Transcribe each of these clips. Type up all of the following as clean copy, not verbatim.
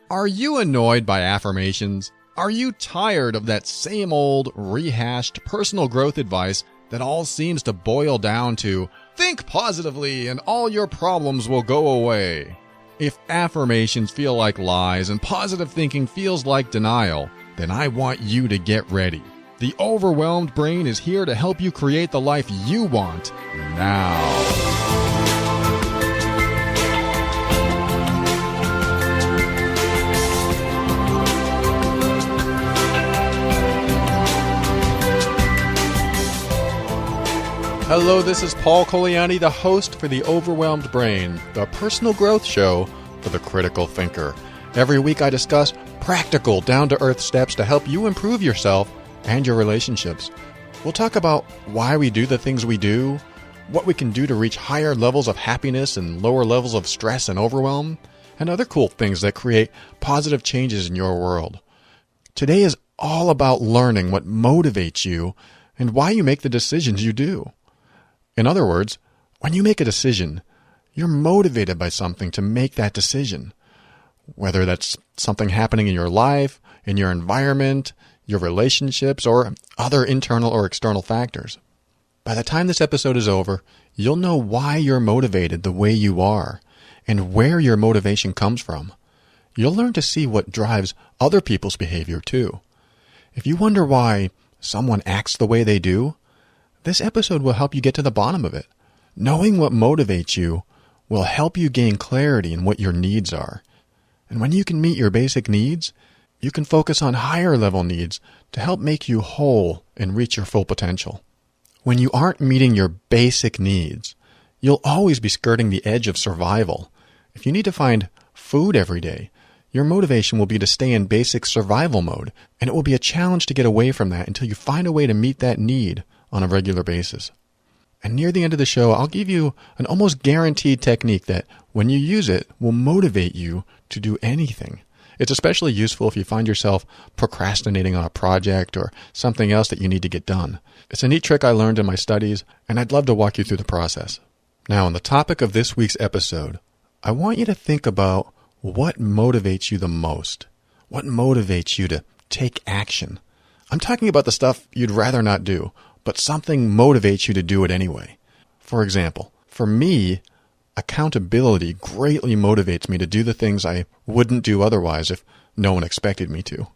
Are you annoyed by affirmations? Are you tired of that same old, rehashed personal growth advice that all seems to boil down to, think positively and all your problems will go away? If affirmations feel like lies and positive thinking feels like denial, then I want you to get ready. The overwhelmed brain is here to help you create the life you want now. Hello, this is Paul Coliani, the host for The Overwhelmed Brain, the personal growth show for the critical thinker. Every week I discuss practical, down-to-earth steps to help you improve yourself and your relationships. We'll talk about why we do the things we do, what we can do to reach higher levels of happiness and lower levels of stress and overwhelm, and other cool things that create positive changes in your world. Today is all about learning what motivates you and why you make the decisions you do. In other words, when you make a decision, you're motivated by something to make that decision. Whether that's something happening in your life, in your environment, your relationships, or other internal or external factors. By the time this episode is over, you'll know why you're motivated the way you are and where your motivation comes from. You'll learn to see what drives other people's behavior too. If you wonder why someone acts the way they do, this episode will help you get to the bottom of it. Knowing what motivates you will help you gain clarity in what your needs are. And when you can meet your basic needs, you can focus on higher level needs to help make you whole and reach your full potential. When you aren't meeting your basic needs, you'll always be skirting the edge of survival. If you need to find food every day, your motivation will be to stay in basic survival mode, and it will be a challenge to get away from that until you find a way to meet that need on a regular basis. And near the end of the show, I'll give you an almost guaranteed technique that, when you use it, will motivate you to do anything. It's especially useful if you find yourself procrastinating on a project or something else that you need to get done. It's a neat trick I learned in my studies, and I'd love to walk you through the process. Now, on the topic of this week's episode, I want you to think about what motivates you the most. What motivates you to take action? I'm talking about the stuff you'd rather not do, but something motivates you to do it anyway. For example, for me, accountability greatly motivates me to do the things I wouldn't do otherwise if no one expected me to.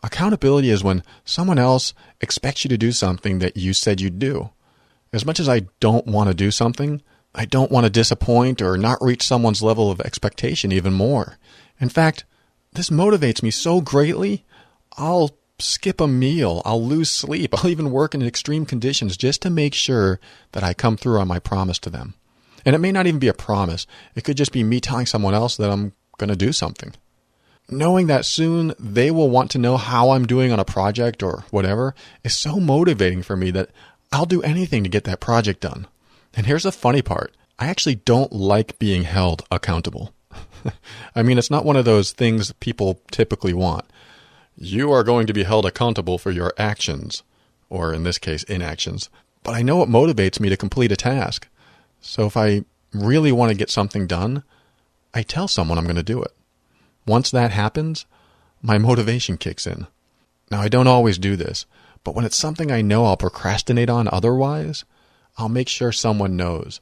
Accountability is when someone else expects you to do something that you said you'd do. As much as I don't want to do something, I don't want to disappoint or not reach someone's level of expectation even more. In fact, this motivates me so greatly, I'll skip a meal, I'll lose sleep, I'll even work in extreme conditions just to make sure that I come through on my promise to them. And it may not even be a promise. It could just be me telling someone else that I'm going to do something. Knowing that soon they will want to know how I'm doing on a project or whatever is so motivating for me that I'll do anything to get that project done. And here's the funny part. I actually don't like being held accountable. I mean, it's not one of those things people typically want. You are going to be held accountable for your actions, or in this case, inactions. But I know it motivates me to complete a task. So if I really want to get something done, I tell someone I'm going to do it. Once that happens, my motivation kicks in. Now, I don't always do this, but when it's something I know I'll procrastinate on otherwise, I'll make sure someone knows.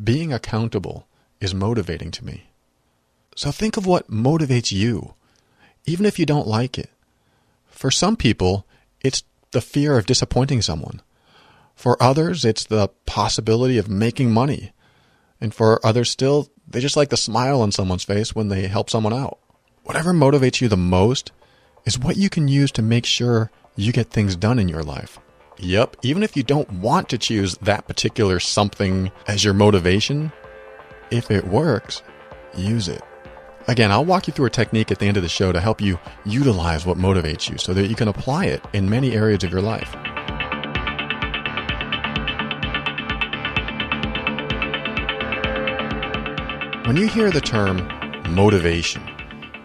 Being accountable is motivating to me. So think of what motivates you, even if you don't like it. For some people, it's the fear of disappointing someone. For others, it's the possibility of making money. And for others still, they just like the smile on someone's face when they help someone out. Whatever motivates you the most is what you can use to make sure you get things done in your life. Yep, even if you don't want to choose that particular something as your motivation, if it works, use it. Again, I'll walk you through a technique at the end of the show to help you utilize what motivates you so that you can apply it in many areas of your life. When you hear the term motivation,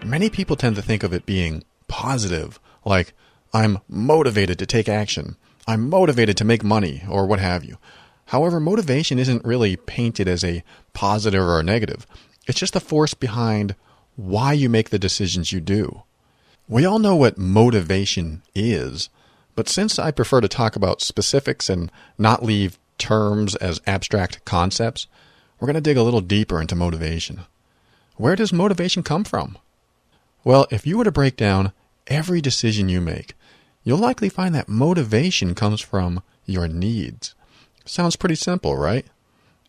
many people tend to think of it being positive, like, I'm motivated to take action, I'm motivated to make money, or what have you. However, motivation isn't really painted as a positive or a negative. It's just the force behind why you make the decisions you do. We all know what motivation is, but since I prefer to talk about specifics and not leave terms as abstract concepts, we're going to dig a little deeper into motivation. Where does motivation come from? Well, if you were to break down every decision you make, you'll likely find that motivation comes from your needs. Sounds pretty simple, right?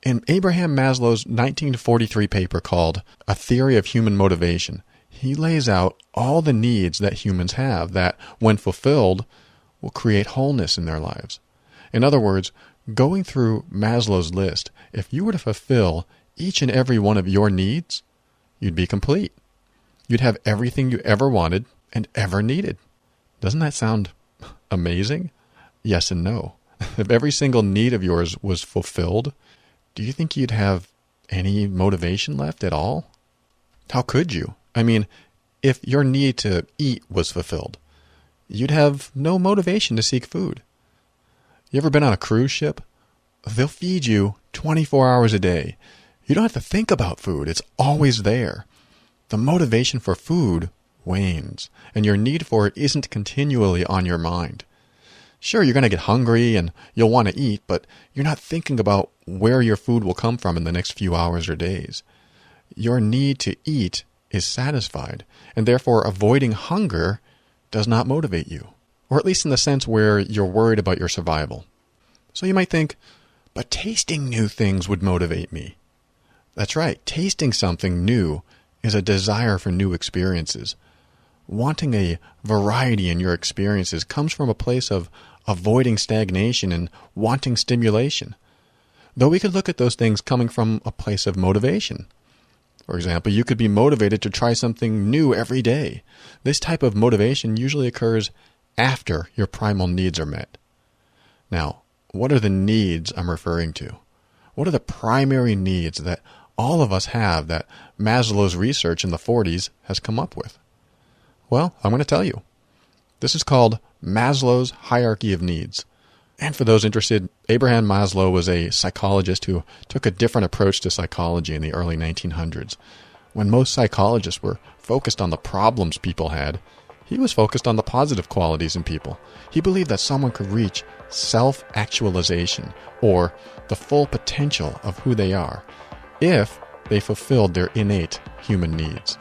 In Abraham Maslow's 1943 paper called A Theory of Human Motivation, he lays out all the needs that humans have that, when fulfilled, will create wholeness in their lives. In other words, going through Maslow's list, if you were to fulfill each and every one of your needs, you'd be complete. You'd have everything you ever wanted and ever needed. Doesn't that sound amazing? Yes and no. If every single need of yours was fulfilled, do you think you'd have any motivation left at all? How could you? I mean, if your need to eat was fulfilled, you'd have no motivation to seek food. You ever been on a cruise ship? They'll feed you 24 hours a day. You don't have to think about food. It's always there. The motivation for food wanes, and your need for it isn't continually on your mind. Sure, you're going to get hungry and you'll want to eat, but you're not thinking about where your food will come from in the next few hours or days. Your need to eat is satisfied, and therefore avoiding hunger does not motivate you, or at least in the sense where you're worried about your survival. So you might think, but tasting new things would motivate me. That's right, tasting something new is a desire for new experiences. Wanting a variety in your experiences comes from a place of avoiding stagnation and wanting stimulation. Though we could look at those things coming from a place of motivation. For example, you could be motivated to try something new every day. This type of motivation usually occurs after your primal needs are met. Now, what are the needs I'm referring to? What are the primary needs that all of us have that Maslow's research in the 40s has come up with? Well, I'm going to tell you. This is called Maslow's hierarchy of needs. And for those interested, Abraham Maslow was a psychologist who took a different approach to psychology in the early 1900s. When most psychologists were focused on the problems people had, he was focused on the positive qualities in people. He believed that someone could reach self-actualization, or the full potential of who they are, if they fulfilled their innate human needs.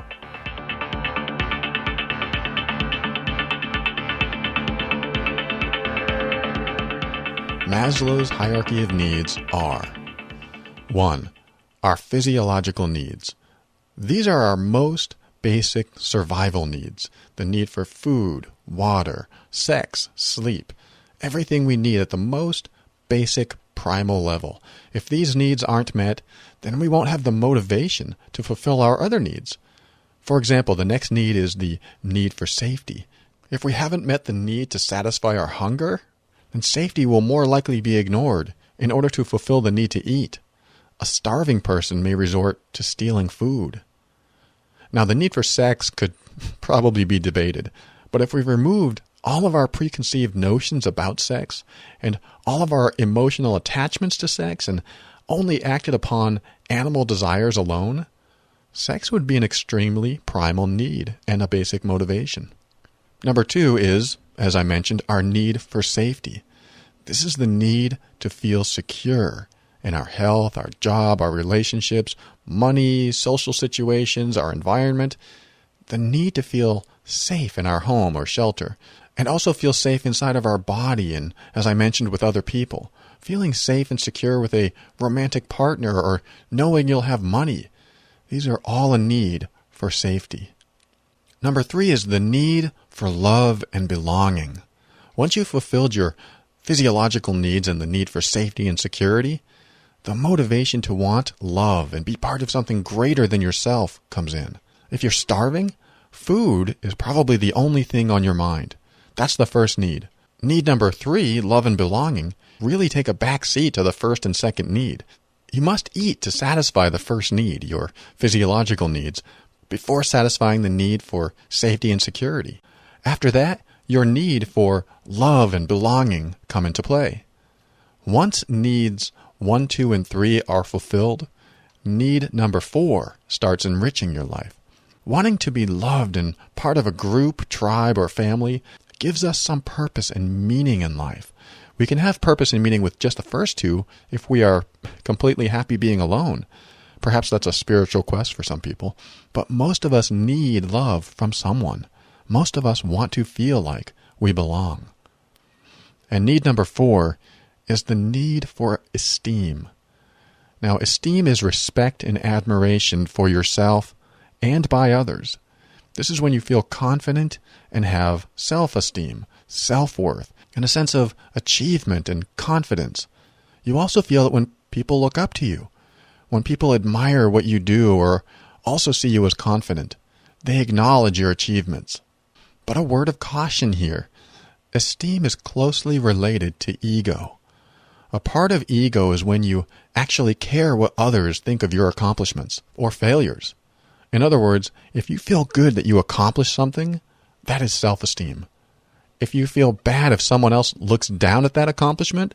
Maslow's hierarchy of needs are: 1. Our physiological needs. These are our most basic survival needs. The need for food, water, sex, sleep. Everything we need at the most basic primal level. If these needs aren't met, then we won't have the motivation to fulfill our other needs. For example, the next need is the need for safety. If we haven't met the need to satisfy our hunger, then safety will more likely be ignored in order to fulfill the need to eat. A starving person may resort to stealing food. Now, the need for sex could probably be debated, but if we've removed all of our preconceived notions about sex and all of our emotional attachments to sex and only acted upon animal desires alone, sex would be an extremely primal need and a basic motivation. Number 2 is, as I mentioned, our need for safety. This is the need to feel secure in our health, our job, our relationships, money, social situations, our environment. The need to feel safe in our home or shelter, and also feel safe inside of our body and, as I mentioned, with other people. Feeling safe and secure with a romantic partner or knowing you'll have money. These are all a need for safety. Number 3 is the need for love and belonging. Once you've fulfilled your physiological needs and the need for safety and security, the motivation to want love and be part of something greater than yourself comes in. If you're starving, food is probably the only thing on your mind. That's the first need. Need number 3, love and belonging, really take a back seat to the first and second need. You must eat to satisfy the first need, your physiological needs, before satisfying the need for safety and security. After that, your need for love and belonging come into play. Once needs 1, 2, and 3 are fulfilled, need number 4 starts enriching your life. Wanting to be loved and part of a group, tribe, or family gives us some purpose and meaning in life. We can have purpose and meaning with just the first two if we are completely happy being alone. Perhaps that's a spiritual quest for some people, but most of us need love from someone. Most of us want to feel like we belong. And need number 4 is the need for esteem. Now, esteem is respect and admiration for yourself and by others. This is when you feel confident and have self-esteem, self-worth, and a sense of achievement and confidence. You also feel it when people look up to you, when people admire what you do or also see you as confident. They acknowledge your achievements. But a word of caution here. Esteem is closely related to ego. A part of ego is when you actually care what others think of your accomplishments or failures. In other words, if you feel good that you accomplished something, that is self-esteem. If you feel bad if someone else looks down at that accomplishment,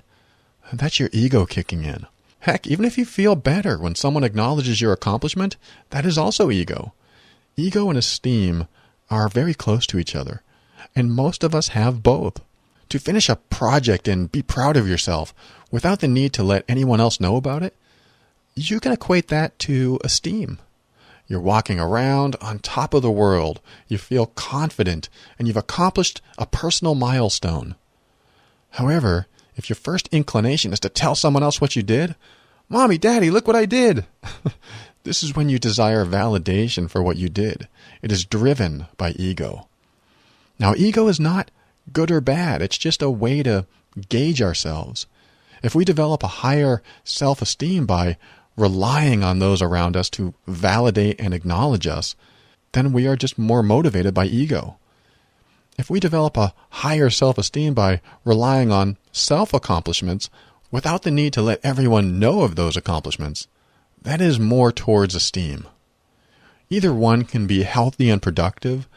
that's your ego kicking in. Heck, even if you feel better when someone acknowledges your accomplishment, that is also ego. Ego and esteem are very close to each other, and most of us have both. To finish a project and be proud of yourself without the need to let anyone else know about it, you can equate that to esteem. You're walking around on top of the world. You feel confident, and you've accomplished a personal milestone. However, if your first inclination is to tell someone else what you did, "Mommy, Daddy, look what I did!" This is when you desire validation for what you did. It is driven by ego. Now, ego is not good or bad. It's just a way to gauge ourselves. If we develop a higher self-esteem by relying on those around us to validate and acknowledge us, then we are just more motivated by ego. If we develop a higher self-esteem by relying on self-accomplishments without the need to let everyone know of those accomplishments, that is more towards esteem. Either one can be healthy and productive,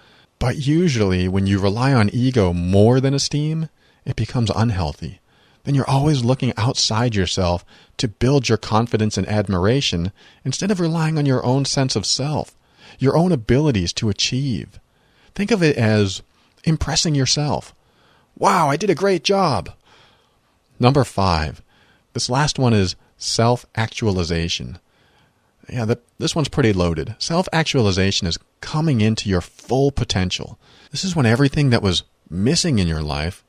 but usually when you rely on ego more than esteem, it becomes unhealthy. Then you're always looking outside yourself to build your confidence and admiration instead of relying on your own sense of self, your own abilities to achieve. Think of it as impressing yourself. Wow, I did a great job. Number 5. This last one is self-actualization. Yeah, this one's pretty loaded. Self-actualization is coming into your full potential. This is when everything that was missing in your life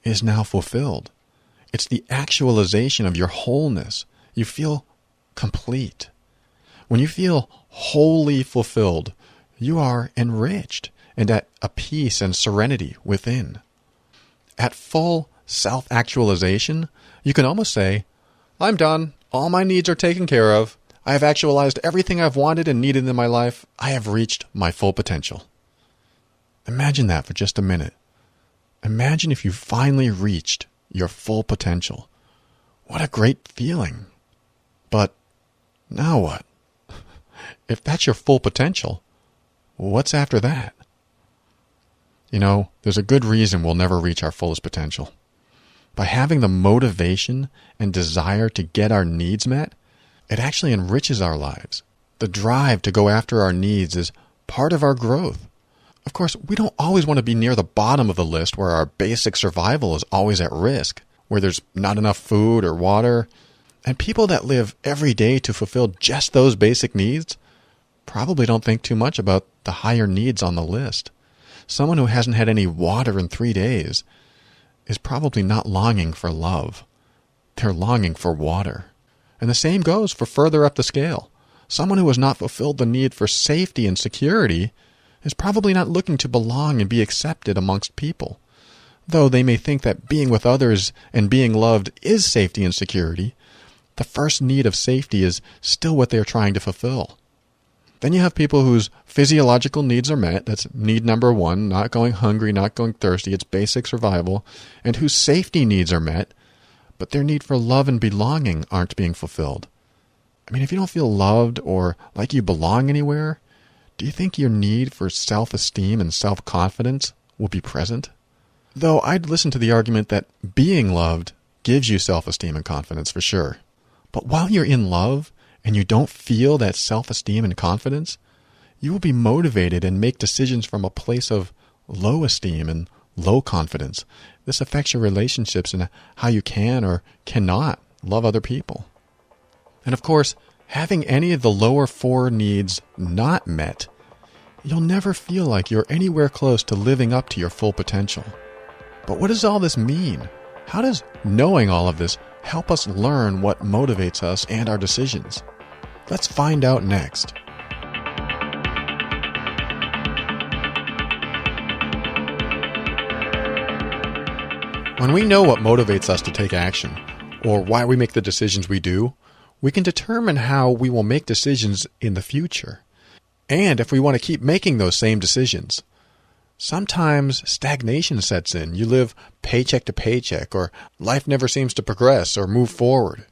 is now fulfilled. It's the actualization of your wholeness. You feel complete. When you feel wholly fulfilled, you are enriched and at a peace and serenity within. At full self-actualization, you can almost say, "I'm done. All my needs are taken care of. I have actualized everything I've wanted and needed in my life. I have reached my full potential." Imagine that for just a minute. Imagine if you finally reached your full potential. What a great feeling. But now what? If that's your full potential, what's after that? You know, there's a good reason we'll never reach our fullest potential. By having the motivation and desire to get our needs met, it actually enriches our lives. The drive to go after our needs is part of our growth. Of course, we don't always want to be near the bottom of the list where our basic survival is always at risk, where there's not enough food or water. And people that live every day to fulfill just those basic needs probably don't think too much about the higher needs on the list. Someone who hasn't had any water in 3 days is probably not longing for love. They're longing for water. And the same goes for further up the scale. Someone who has not fulfilled the need for safety and security is probably not looking to belong and be accepted amongst people. Though they may think that being with others and being loved is safety and security, the first need of safety is still what they're trying to fulfill. Then you have people whose physiological needs are met. That's need number 1, not going hungry, not going thirsty. It's basic survival. And whose safety needs are met, but their need for love and belonging aren't being fulfilled. I mean, if you don't feel loved or like you belong anywhere, do you think your need for self-esteem and self-confidence will be present? Though I'd listen to the argument that being loved gives you self-esteem and confidence for sure. But while you're in love and you don't feel that self-esteem and confidence, you will be motivated and make decisions from a place of low esteem and low confidence. This affects your relationships and how you can or cannot love other people. And of course, having any of the lower 4 needs not met, you'll never feel like you're anywhere close to living up to your full potential. But what does all this mean? How does knowing all of this help us learn what motivates us and our decisions? Let's find out next. When we know what motivates us to take action, or why we make the decisions we do, we can determine how we will make decisions in the future, and if we want to keep making those same decisions. Sometimes stagnation sets in. You live paycheck to paycheck, or life never seems to progress or move forward.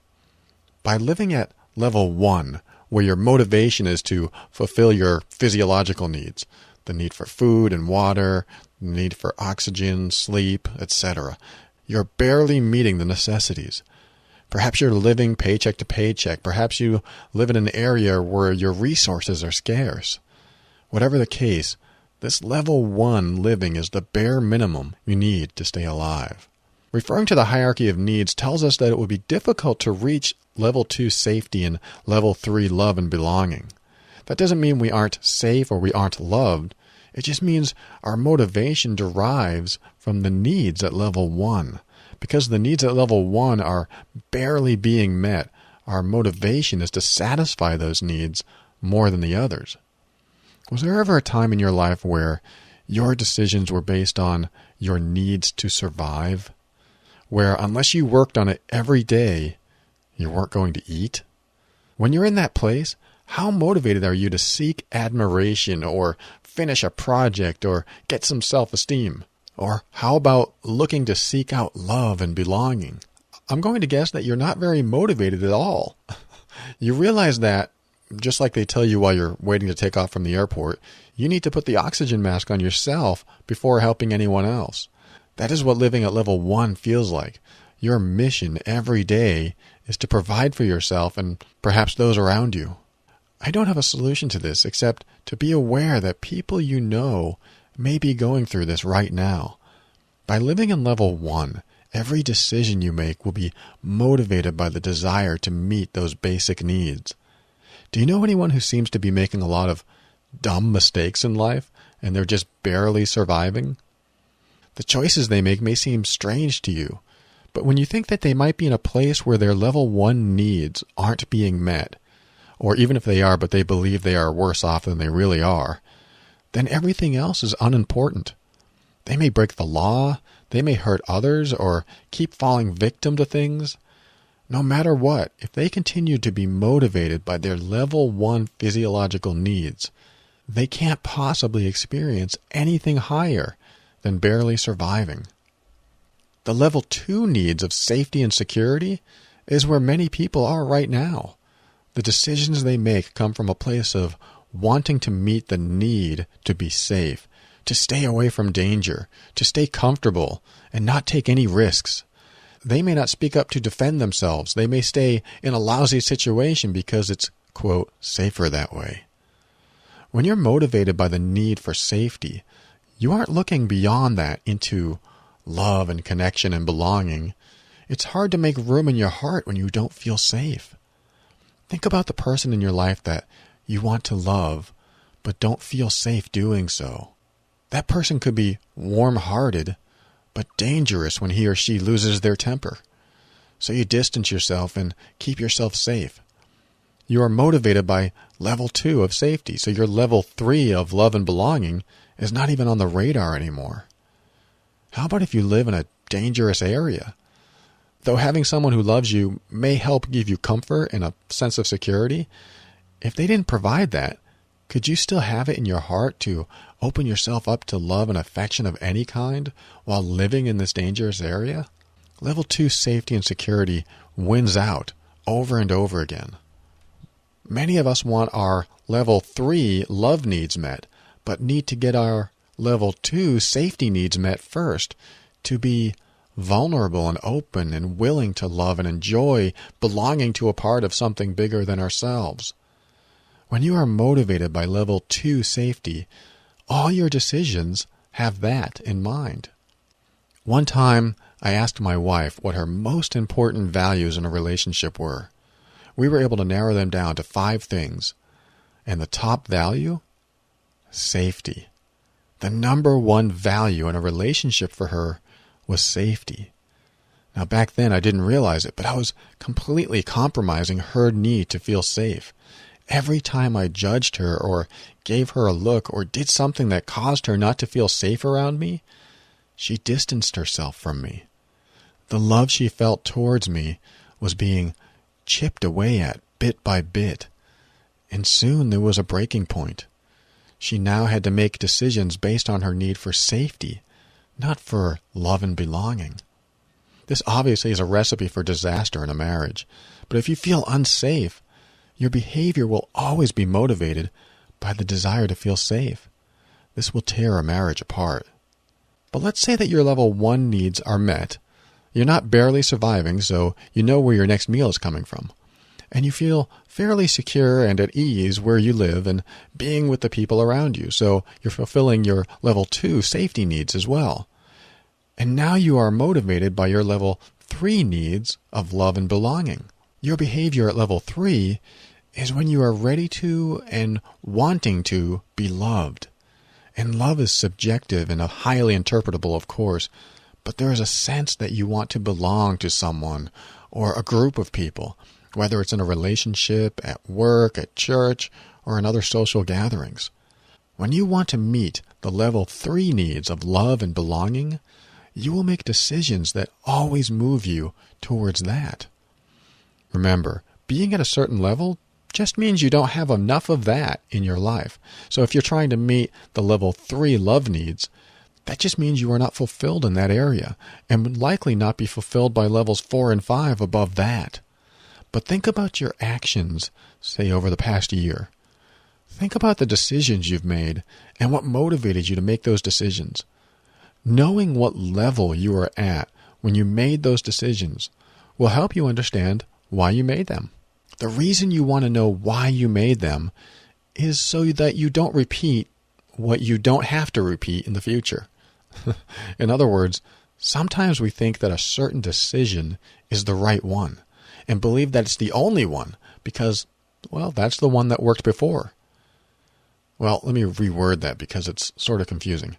By living at level 1, where your motivation is to fulfill your physiological needs, the need for food and water, the need for oxygen, sleep, etc., you're barely meeting the necessities. Perhaps you're living paycheck to paycheck. Perhaps you live in an area where your resources are scarce. Whatever the case, this level 1 living is the bare minimum you need to stay alive. Referring to the hierarchy of needs tells us that it would be difficult to reach level 2 safety and level 3 love and belonging. That doesn't mean we aren't safe or we aren't loved. It just means our motivation derives from the needs at level 1. Because the needs at level 1 are barely being met, our motivation is to satisfy those needs more than the others. Was there ever a time in your life where your decisions were based on your needs to survive? Where unless you worked on it every day, you weren't going to eat? When you're in that place, how motivated are you to seek admiration or finish a project or get some self-esteem? Or how about looking to seek out love and belonging? I'm going to guess that you're not very motivated at all. You realize that, just like they tell you while you're waiting to take off from the airport, you need to put the oxygen mask on yourself before helping anyone else. That is what living at level 1 feels like. Your mission every day is to provide for yourself and perhaps those around you. I don't have a solution to this except to be aware that people you know may be going through this right now. By living in level 1, every decision you make will be motivated by the desire to meet those basic needs. Do you know anyone who seems to be making a lot of dumb mistakes in life and they're just barely surviving? The choices they make may seem strange to you, but when you think that they might be in a place where their level 1 needs aren't being met, or even if they are but they believe they are worse off than they really are, then everything else is unimportant. They may break the law, they may hurt others, or keep falling victim to things. No matter what, if they continue to be motivated by their level 1 physiological needs, they can't possibly experience anything higher than barely surviving. The level 2 needs of safety and security is where many people are right now. The decisions they make come from a place of wanting to meet the need to be safe, to stay away from danger, to stay comfortable, and not take any risks. They may not speak up to defend themselves. They may stay in a lousy situation because it's, quote, safer that way. When you're motivated by the need for safety, you aren't looking beyond that into love and connection and belonging. It's hard to make room in your heart when you don't feel safe. Think about the person in your life that you want to love, but don't feel safe doing so. That person could be warm-hearted, but dangerous when he or she loses their temper. So you distance yourself and keep yourself safe. You are motivated by level 2 of safety, so your level 3 of love and belonging is not even on the radar anymore. How about if you live in a dangerous area? Though having someone who loves you may help give you comfort and a sense of security, if they didn't provide that, could you still have it in your heart to open yourself up to love and affection of any kind while living in this dangerous area? Level 2 safety and security wins out over and over again. Many of us want our level 3 love needs met, but need to get our level 2 safety needs met first to be vulnerable and open and willing to love and enjoy belonging to a part of something bigger than ourselves. When you are motivated by level 2 safety, all your decisions have that in mind. One time, I asked my wife what her most important values in a relationship were. We were able to narrow them down to 5 things. And the top value? Safety. The number one value in a relationship for her was safety. Now, back then, I didn't realize it, but I was completely compromising her need to feel safe. Every time I judged her or gave her a look or did something that caused her not to feel safe around me, she distanced herself from me. The love she felt towards me was being chipped away at bit by bit, and soon there was a breaking point. She now had to make decisions based on her need for safety, not for love and belonging. This obviously is a recipe for disaster in a marriage, but if you feel unsafe, your behavior will always be motivated by the desire to feel safe. This will tear a marriage apart. But let's say that your level 1 needs are met. You're not barely surviving, so you know where your next meal is coming from. And you feel fairly secure and at ease where you live and being with the people around you, so you're fulfilling your level 2 safety needs as well. And now you are motivated by your level 3 needs of love and belonging. Your behavior at level 3 is when you are ready to and wanting to be loved. And love is subjective and highly interpretable, of course, but there is a sense that you want to belong to someone or a group of people, whether it's in a relationship, at work, at church, or in other social gatherings. When you want to meet the level 3 needs of love and belonging, you will make decisions that always move you towards that. Remember, being at a certain level just means you don't have enough of that in your life. So if you're trying to meet the level 3 love needs, that just means you are not fulfilled in that area and would likely not be fulfilled by levels 4 and 5 above that. But think about your actions, say over the past year. Think about the decisions you've made and what motivated you to make those decisions. Knowing what level you are at when you made those decisions will help you understand why you made them. The reason you want to know why you made them is so that you don't repeat what you don't have to repeat in the future. In other words, sometimes we think that a certain decision is the right one and believe that it's the only one because, well, that's the one that worked before. Well, let me reword that because it's sort of confusing.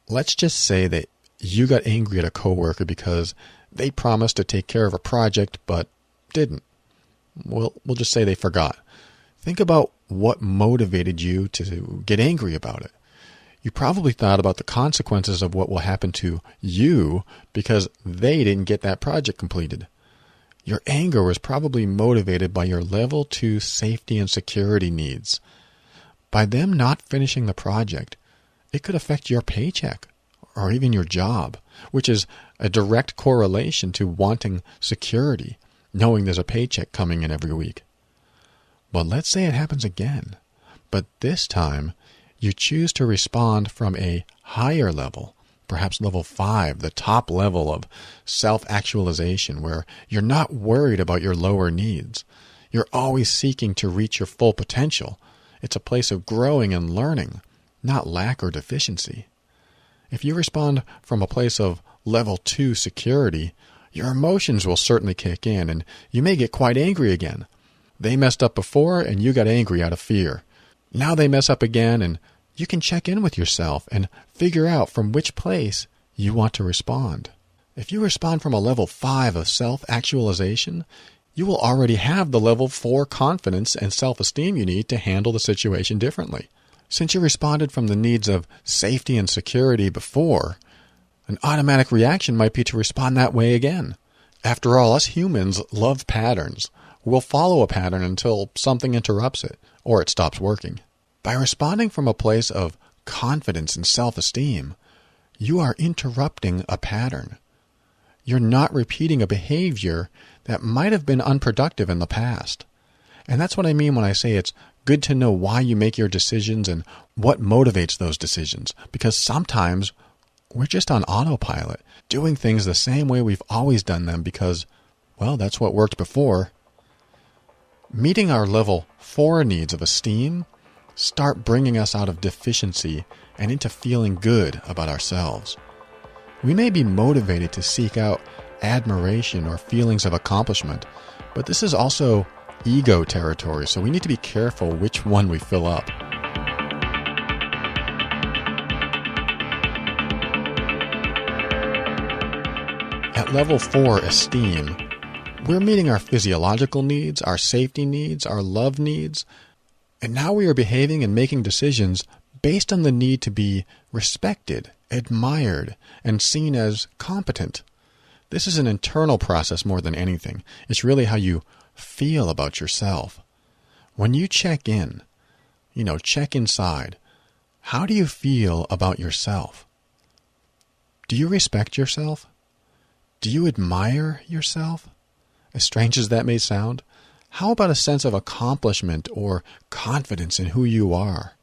Let's just say that you got angry at a coworker because they promised to take care of a project but didn't. We'll just say they forgot. Think about what motivated you to get angry about it. You probably thought about the consequences of what will happen to you because they didn't get that project completed. Your anger was probably motivated by your level 2 safety and security needs. By them not finishing the project, it could affect your paycheck or even your job, which is a direct correlation to wanting security, knowing there's a paycheck coming in every week. But let's say it happens again, but this time you choose to respond from a higher level, perhaps level 5, the top level of self-actualization, where you're not worried about your lower needs. You're always seeking to reach your full potential. It's a place of growing and learning, not lack or deficiency. If you respond from a place of level 2 security, your emotions will certainly kick in, and you may get quite angry again. They messed up before, and you got angry out of fear. Now they mess up again, and you can check in with yourself and figure out from which place you want to respond. If you respond from a level 5 of self-actualization, you will already have the level 4 confidence and self-esteem you need to handle the situation differently. Since you responded from the needs of safety and security before, an automatic reaction might be to respond that way again. After all, us humans love patterns. We'll follow a pattern until something interrupts it or it stops working. By responding from a place of confidence and self-esteem, you are interrupting a pattern. You're not repeating a behavior that might have been unproductive in the past. And that's what I mean when I say it's good to know why you make your decisions and what motivates those decisions, because sometimes we're just on autopilot, doing things the same way we've always done them because, well, that's what worked before. Meeting our level 4 needs of esteem start bringing us out of deficiency and into feeling good about ourselves. We may be motivated to seek out admiration or feelings of accomplishment, but this is also ego territory, so we need to be careful which one we fill up. At level 4 esteem, we're meeting our physiological needs, our safety needs, our love needs, and now we are behaving and making decisions based on the need to be respected, admired, and seen as competent. This is an internal process more than anything. It's really how you feel about yourself. When you check in, check inside, how do you feel about yourself? Do you respect yourself? Do you admire yourself? As strange as that may sound, how about a sense of accomplishment or confidence in who you are?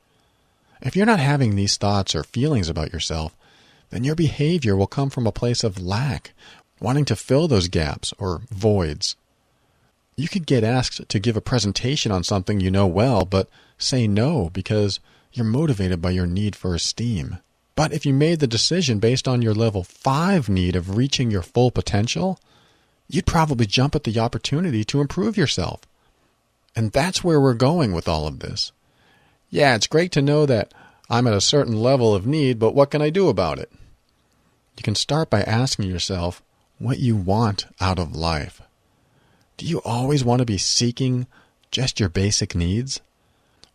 If you're not having these thoughts or feelings about yourself, then your behavior will come from a place of lack, wanting to fill those gaps or voids. You could get asked to give a presentation on something you know well, but say no because you're motivated by your need for esteem. But if you made the decision based on your level 5 need of reaching your full potential, you'd probably jump at the opportunity to improve yourself. And that's where we're going with all of this. Yeah, it's great to know that I'm at a certain level of need, but what can I do about it? You can start by asking yourself what you want out of life. Do you always want to be seeking just your basic needs?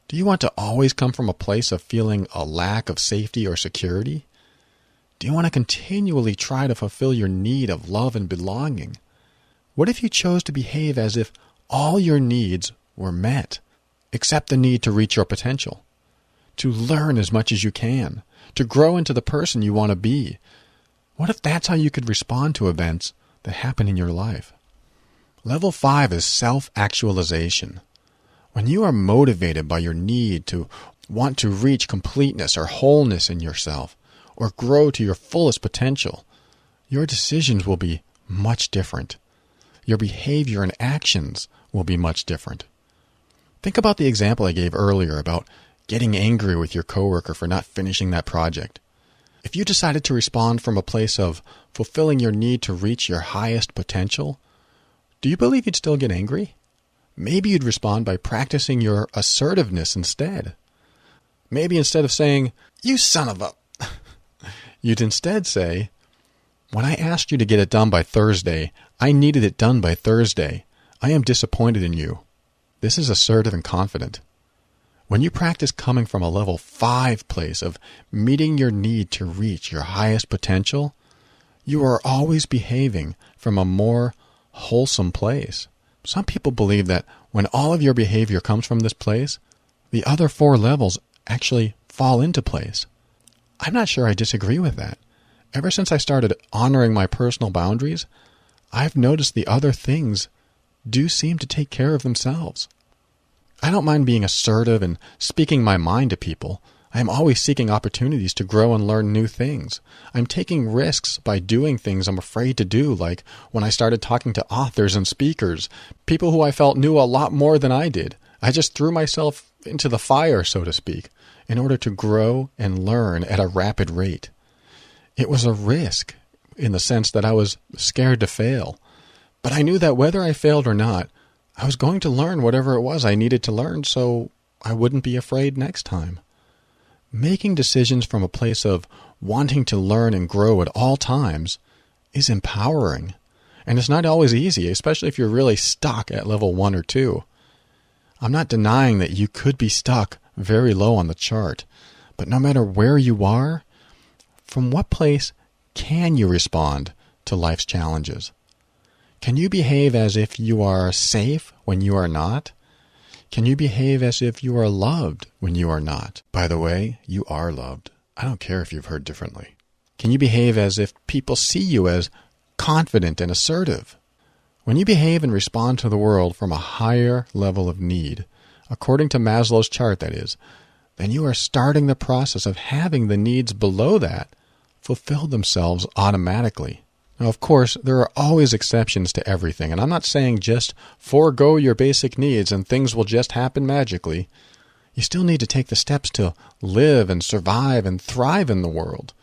Do you want to always come from a place of feeling a lack of safety or security? Do you want to continually try to fulfill your need of love and belonging? What if you chose to behave as if all your needs were met, except the need to reach your potential, to learn as much as you can, to grow into the person you want to be? What if that's how you could respond to events that happen in your life? Level 5 is self-actualization. When you are motivated by your need to want to reach completeness or wholeness in yourself, or grow to your fullest potential, your decisions will be much different. Your behavior and actions will be much different. Think about the example I gave earlier about getting angry with your coworker for not finishing that project. If you decided to respond from a place of fulfilling your need to reach your highest potential, do you believe you'd still get angry? Maybe you'd respond by practicing your assertiveness instead. Maybe instead of saying, "You son of a," you'd instead say, "When I asked you to get it done by Thursday, I needed it done by Thursday. I am disappointed in you." This is assertive and confident. When you practice coming from a level 5 place of meeting your need to reach your highest potential, you are always behaving from a more wholesome place. Some people believe that when all of your behavior comes from this place, the other 4 levels actually fall into place. I'm not sure I disagree with that. Ever since I started honoring my personal boundaries, I've noticed the other things do seem to take care of themselves. I don't mind being assertive and speaking my mind to people. I am always seeking opportunities to grow and learn new things. I'm taking risks by doing things I'm afraid to do, like when I started talking to authors and speakers, people who I felt knew a lot more than I did. I just threw myself into the fire, so to speak, in order to grow and learn at a rapid rate. It was a risk in the sense that I was scared to fail. But I knew that whether I failed or not, I was going to learn whatever it was I needed to learn, so I wouldn't be afraid next time. Making decisions from a place of wanting to learn and grow at all times is empowering. And it's not always easy, especially if you're really stuck at level 1 or 2. I'm not denying that you could be stuck very low on the chart. But no matter where you are, from what place can you respond to life's challenges? Can you behave as if you are safe when you are not? Can you behave as if you are loved when you are not? By the way, you are loved. I don't care if you've heard differently. Can you behave as if people see you as confident and assertive? When you behave and respond to the world from a higher level of need, according to Maslow's chart that is, then you are starting the process of having the needs below that fulfill themselves automatically. Now, of course, there are always exceptions to everything, and I'm not saying just forego your basic needs and things will just happen magically. You still need to take the steps to live and survive and thrive in the world.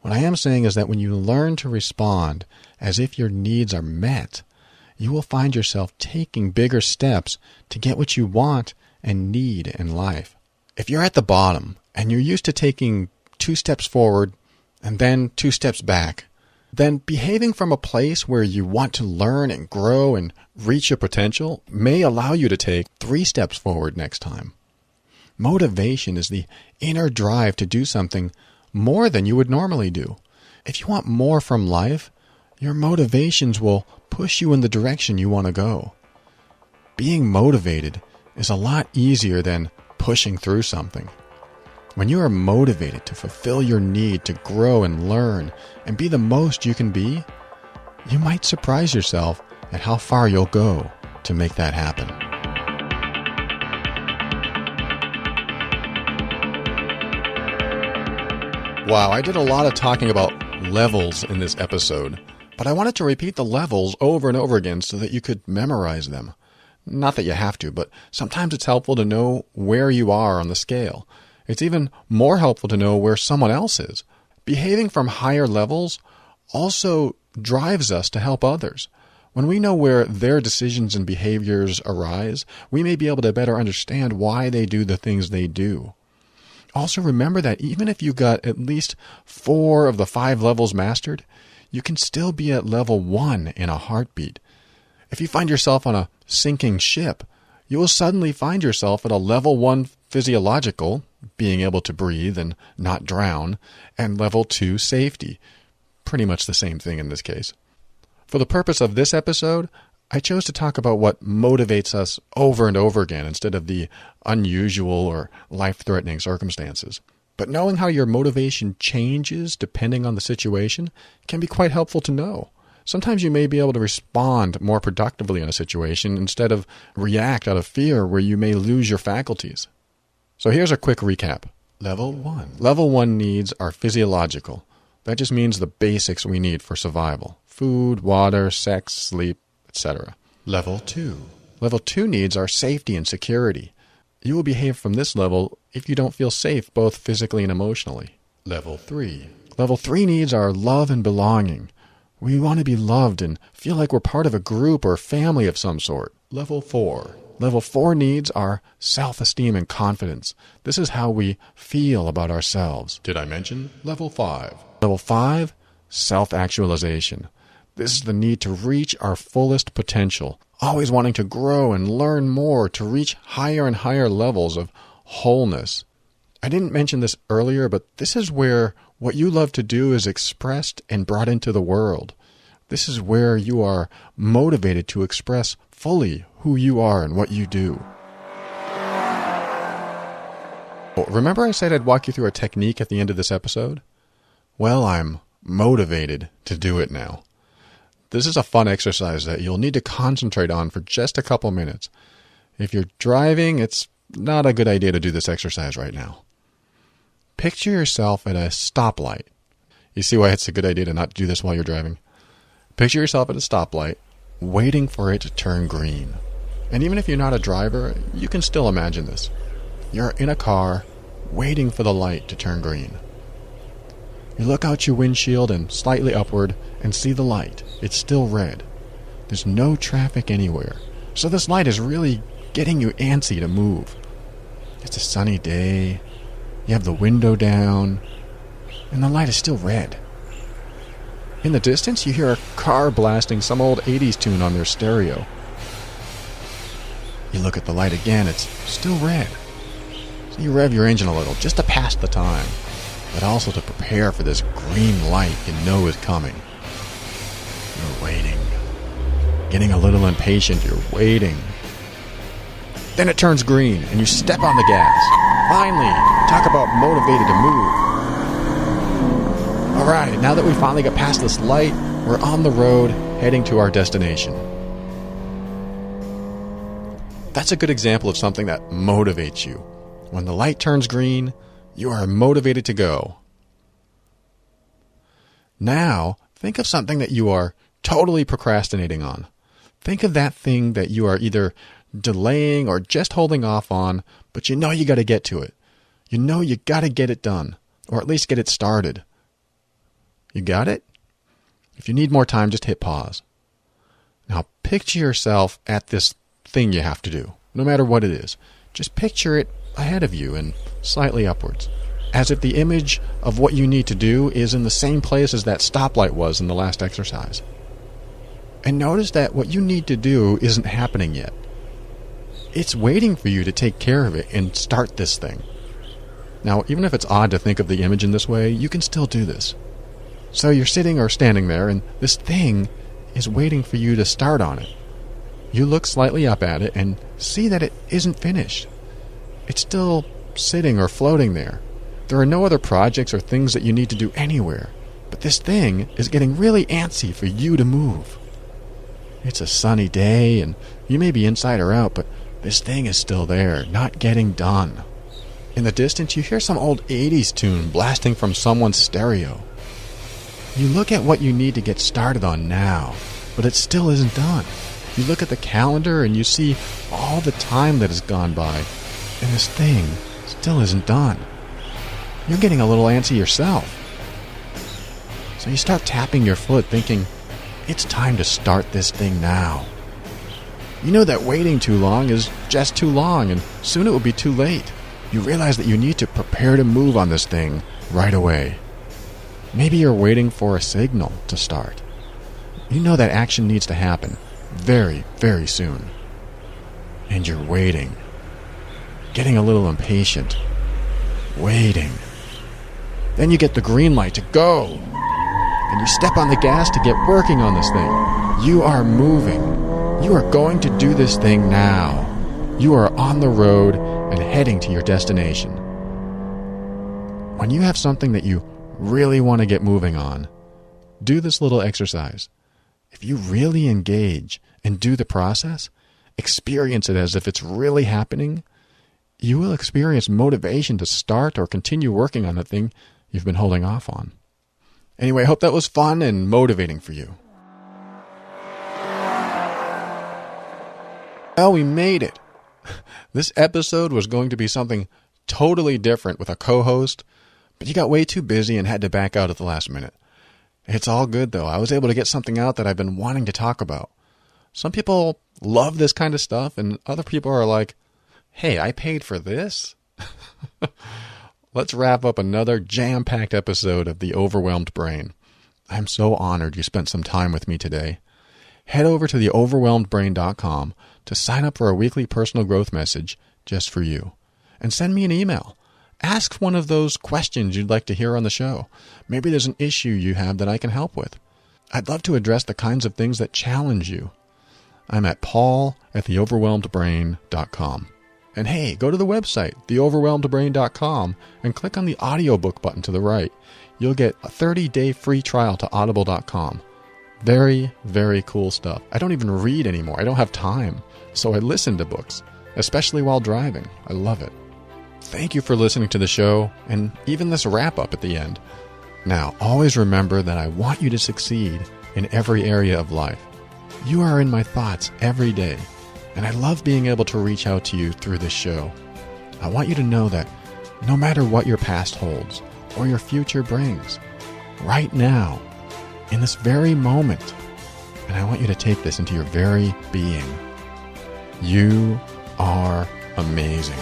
What I am saying is that when you learn to respond as if your needs are met, you will find yourself taking bigger steps to get what you want and need in life. If you're at the bottom and you're used to taking 2 steps forward and then 2 steps back, then behaving from a place where you want to learn and grow and reach your potential may allow you to take 3 steps forward next time. Motivation is the inner drive to do something more than you would normally do. If you want more from life, your motivations will push you in the direction you want to go. Being motivated is a lot easier than pushing through something. When you are motivated to fulfill your need to grow and learn and be the most you can be, you might surprise yourself at how far you'll go to make that happen. Wow, I did a lot of talking about levels in this episode, but I wanted to repeat the levels over and over again so that you could memorize them. Not that you have to, but sometimes it's helpful to know where you are on the scale. It's even more helpful to know where someone else is. Behaving from higher levels also drives us to help others. When we know where their decisions and behaviors arise, we may be able to better understand why they do the things they do. Also remember that even if you got at least 4 of the 5 levels mastered, you can still be at level 1 in a heartbeat. If you find yourself on a sinking ship, you will suddenly find yourself at a level 1 physiological, being able to breathe and not drown, and level 2 safety. Pretty much the same thing in this case. For the purpose of this episode, I chose to talk about what motivates us over and over again instead of the unusual or life-threatening circumstances. But knowing how your motivation changes depending on the situation can be quite helpful to know. Sometimes you may be able to respond more productively in a situation instead of react out of fear where you may lose your faculties. So here's a quick recap. Level 1. Level 1 needs are physiological. That just means the basics we need for survival. Food, water, sex, sleep, etc. Level 2. Level 2 needs are safety and security. You will behave from this level if you don't feel safe both physically and emotionally. Level 3. Level 3 needs are love and belonging. We want to be loved and feel like we're part of a group or family of some sort. Level 4. Level 4 needs are self-esteem and confidence. This is how we feel about ourselves. Did I mention Level 5? Level 5, self-actualization. This is the need to reach our fullest potential, always wanting to grow and learn more to reach higher and higher levels of wholeness. I didn't mention this earlier, but this is where what you love to do is expressed and brought into the world. This is where you are motivated to express fully who you are and what you do. Remember I said I'd walk you through a technique at the end of this episode? Well, I'm motivated to do it now. This is a fun exercise that you'll need to concentrate on for just a couple minutes. If you're driving, it's not a good idea to do this exercise right now. Picture yourself at a stoplight. You see why it's a good idea to not do this while you're driving? Picture yourself at a stoplight, waiting for it to turn green. And even if you're not a driver, you can still imagine this. You're in a car, waiting for the light to turn green. You look out your windshield and slightly upward and see the light. It's still red. There's no traffic anywhere. So this light is really getting you antsy to move. It's a sunny day. You have the window down. And the light is still red. In the distance, you hear a car blasting some old 80s tune on their stereo. You look at the light again. It's still red. So you rev your engine a little just to pass the time, but also to prepare for this green light you know is coming. You're waiting. Getting a little impatient, you're waiting. Then it turns green, and you step on the gas. Finally, talk about motivated to move. Alright, now that we finally got past this light, we're on the road, heading to our destination. That's a good example of something that motivates you. When the light turns green, you are motivated to go. Now, Think of something that you are totally procrastinating on. Think of that thing that you are either delaying or just holding off on, but you know you got to get to it. You know you got to get it done, or at least get it started. You got it? If you need more time, just hit pause. Now picture yourself at this thing you have to do, no matter what it is. Just picture it ahead of you and slightly upwards, as if the image of what you need to do is in the same place as that stoplight was in the last exercise. And notice that what you need to do isn't happening yet. It's waiting for you to take care of it and start this thing. Now, even if it's odd to think of the image in this way, you can still do this. So you're sitting or standing there, and this thing is waiting for you to start on it. You look slightly up at it and see that it isn't finished. It's still sitting or floating there. There are no other projects or things that you need to do anywhere, but this thing is getting really antsy for you to move. It's a sunny day, and you may be inside or out, but this thing is still there, not getting done. In the distance, you hear some old 80s tune blasting from someone's stereo. You look at what you need to get started on now, but it still isn't done. You look at the calendar and you see all the time that has gone by, and this thing still isn't done. You're getting a little antsy yourself. So you start tapping your foot thinking, it's time to start this thing now. You know that waiting too long is just too long, and soon it will be too late. You realize that you need to prepare to move on this thing right away. Maybe you're waiting for a signal to start. You know that action needs to happen very, very soon. And you're waiting. Getting a little impatient. Waiting. Then you get the green light to go. And you step on the gas to get working on this thing. You are moving. You are going to do this thing now. You are on the road and heading to your destination. When you have something that you really want to get moving on, do this little exercise. If you really engage and do the process, experience it as if it's really happening, you will experience motivation to start or continue working on the thing you've been holding off on. Anyway, I hope that was fun and motivating for you. Well, we made it. This episode was going to be something totally different with a co-host, but you got way too busy and had to back out at the last minute. It's all good, though. I was able to get something out that I've been wanting to talk about. Some people love this kind of stuff, and other people are like, hey, I paid for this? Let's wrap up another jam-packed episode of The Overwhelmed Brain. I'm so honored you spent some time with me today. Head over to theoverwhelmedbrain.com to sign up for a weekly personal growth message just for you. And send me an email. Ask one of those questions you'd like to hear on the show. Maybe there's an issue you have that I can help with. I'd love to address the kinds of things that challenge you. I'm at paul@theoverwhelmedbrain.com. And hey, go to the website, theoverwhelmedbrain.com, and click on the audiobook button to the right. You'll get a 30-day free trial to audible.com. Very, very cool stuff. I don't even read anymore. I don't have time. So I listen to books, especially while driving. I love it. Thank you for listening to the show, and even this wrap-up at the end. Now, always remember that I want you to succeed in every area of life. You are in my thoughts every day, and I love being able to reach out to you through this show. I want you to know that no matter what your past holds or your future brings, right now, in this very moment, and I want you to take this into your very being, you are amazing.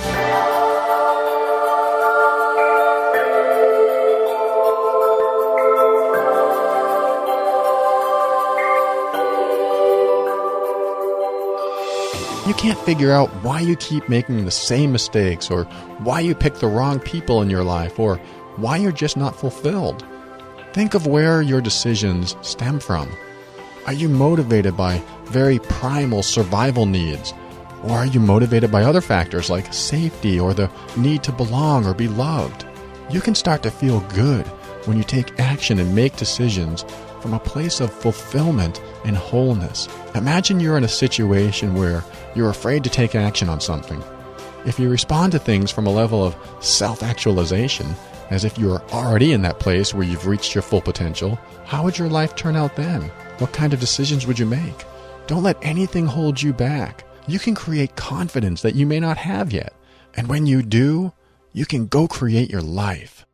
You can't figure out why you keep making the same mistakes, or why you pick the wrong people in your life, or why you're just not fulfilled. Think of where your decisions stem from. Are you motivated by very primal survival needs? Or are you motivated by other factors like safety or the need to belong or be loved? You can start to feel good when you take action and make decisions from a place of fulfillment and wholeness. Imagine you're in a situation where you're afraid to take action on something. If you respond to things from a level of self-actualization, as if you were already in that place where you've reached your full potential, how would your life turn out then? What kind of decisions would you make? Don't let anything hold you back. You can create confidence that you may not have yet. And when you do, you can go create your life.